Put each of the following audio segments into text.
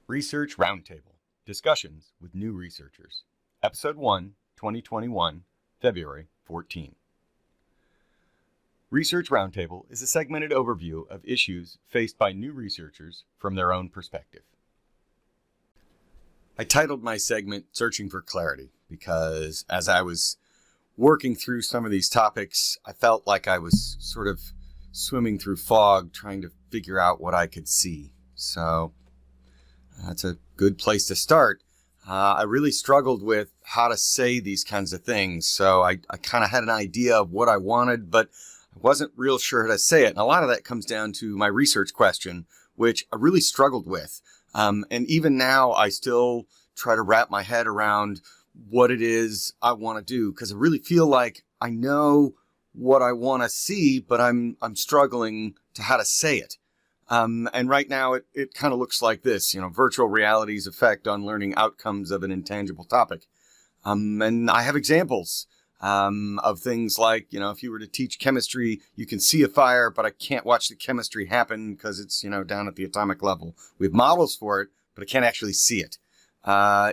Research Roundtable, Discussions with New Researchers, Episode 1, 2021, February 14. Research Roundtable is a segmented overview of issues faced by new researchers from their own perspective. I titled my segment Searching for Clarity because as I was working through some of these topics, I felt like I was sort of swimming through fog trying to figure out what I could see. So that's a good place to start. I really struggled with how to say these kinds of things. So I kind of had an idea of what I wanted, but I wasn't real sure how to say it. And a lot of that comes down to my research question, which I really struggled with. And even now, I still try to wrap my head around what it is I want to do, because I really feel like I know what I want to see, but I'm struggling to how to say it. And right now it kind of looks like this, virtual reality's effect on learning outcomes of an intangible topic. And I have examples of things like, if you were to teach chemistry, you can see a fire, but I can't watch the chemistry happen because it's, down at the atomic level. We have models for it, but I can't actually see it.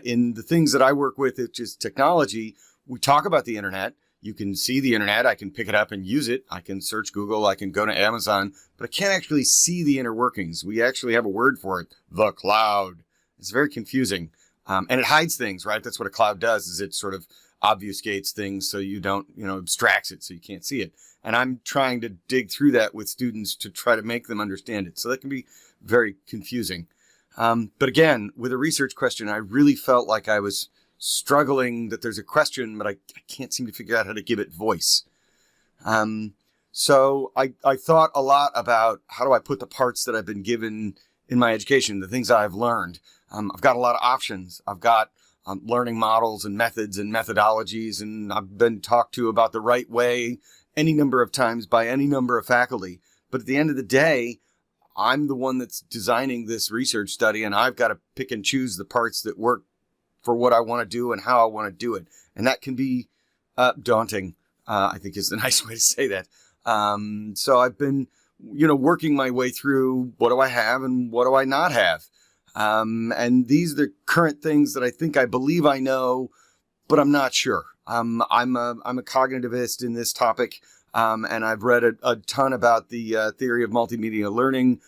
In the things that I work with, which is technology, we talk about the internet. You can see the internet. I can pick it up and use it. I can search Google. I can go to Amazon, but I can't actually see the inner workings. We actually have a word for it, the cloud. It's very confusing. And it hides things, right? That's what a cloud does, is it sort of obfuscates things so you don't, abstracts it so you can't see it. And I'm trying to dig through that with students to try to make them understand it. So that can be very confusing. But again, with a research question, I really felt like I was struggling, that there's a question, but I can't seem to figure out how to give it voice. So I thought a lot about how do I put the parts that I've been given in my education, the things I've learned. I've got a lot of options. I've got learning models and methods and methodologies, and I've been talked to about the right way any number of times by any number of faculty. But at the end of the day, I'm the one that's designing this research study, and I've got to pick and choose the parts that work for what I want to do and how I want to do it. And that can be daunting, I think is the nice way to say that. So I've been, working my way through what do I have and what do I not have. And these are the current things that I believe I know, but I'm not sure. I'm a cognitivist in this topic. And I've read a ton about the theory of multimedia learning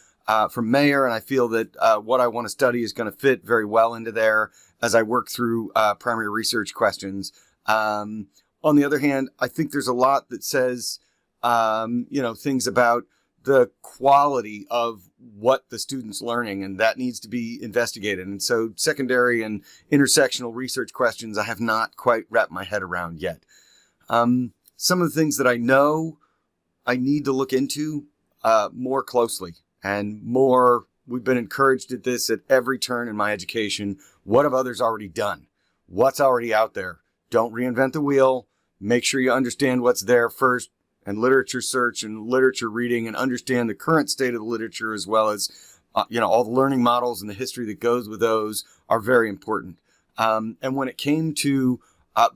from Mayer, and I feel that what I want to study is going to fit very well into there as I work through primary research questions. On the other hand, I think there's a lot that says, things about the quality of what the student's learning, and that needs to be investigated. And so secondary and intersectional research questions I have not quite wrapped my head around yet. Some of the things that I know I need to look into more closely and more. We've been encouraged at this at every turn in my education. What have others already done? What's already out there? Don't reinvent the wheel. Make sure you understand what's there first, and literature search and literature reading, and understand the current state of the literature, as well as all the learning models and the history that goes with those are very important. And when it came to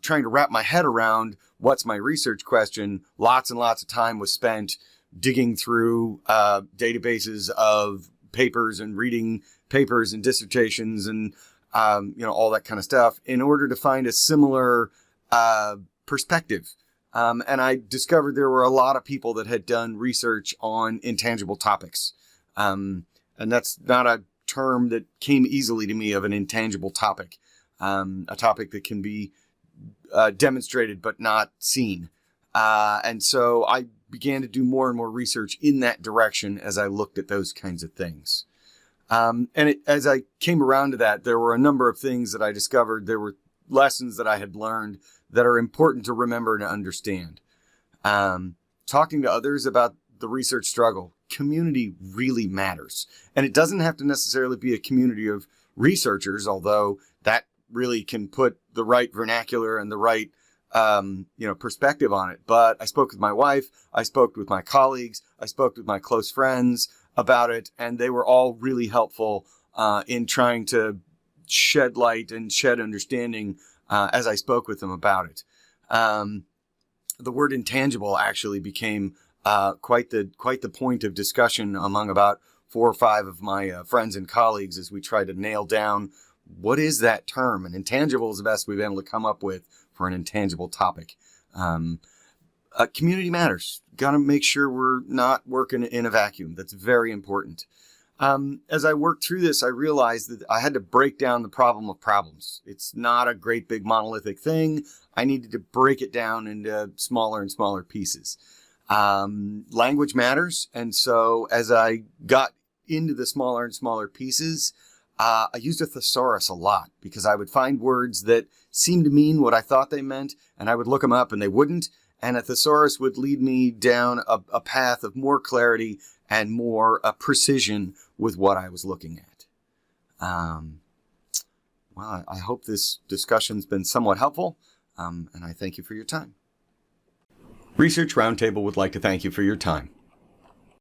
trying to wrap my head around what's my research question, lots and lots of time was spent digging through databases of papers and reading papers and dissertations and, all that kind of stuff in order to find a similar perspective. And I discovered there were a lot of people that had done research on intangible topics. And that's not a term that came easily to me, of an intangible topic, a topic that can be demonstrated but not seen. And so I began to do more and more research in that direction as I looked at those kinds of things. As I came around to that, there were a number of things that I discovered. There were lessons that I had learned that are important to remember and understand. Talking to others about the research struggle, community really matters. And it doesn't have to necessarily be a community of researchers, although that really can put the right vernacular and the right perspective on it. But I spoke with my wife, I spoke with my colleagues, I spoke with my close friends about it, and they were all really helpful in trying to shed light and shed understanding as I spoke with them about it. The word intangible actually became quite the point of discussion among about 4 or 5 of my friends and colleagues as we tried to nail down what is that term. And intangible is the best we've been able to come up with for an intangible topic. Community matters. Got to make sure we're not working in a vacuum. That's very important. As I worked through this, I realized that I had to break down the problem of problems. It's not a great big monolithic thing. I needed to break it down into smaller and smaller pieces. Language matters. And so as I got into the smaller and smaller pieces, I used a thesaurus a lot because I would find words that seemed to mean what I thought they meant, and I would look them up and they wouldn't. And a thesaurus would lead me down a path of more clarity and more precision with what I was looking at. Well, I hope this discussion's been somewhat helpful, and I thank you for your time. Research Roundtable would like to thank you for your time.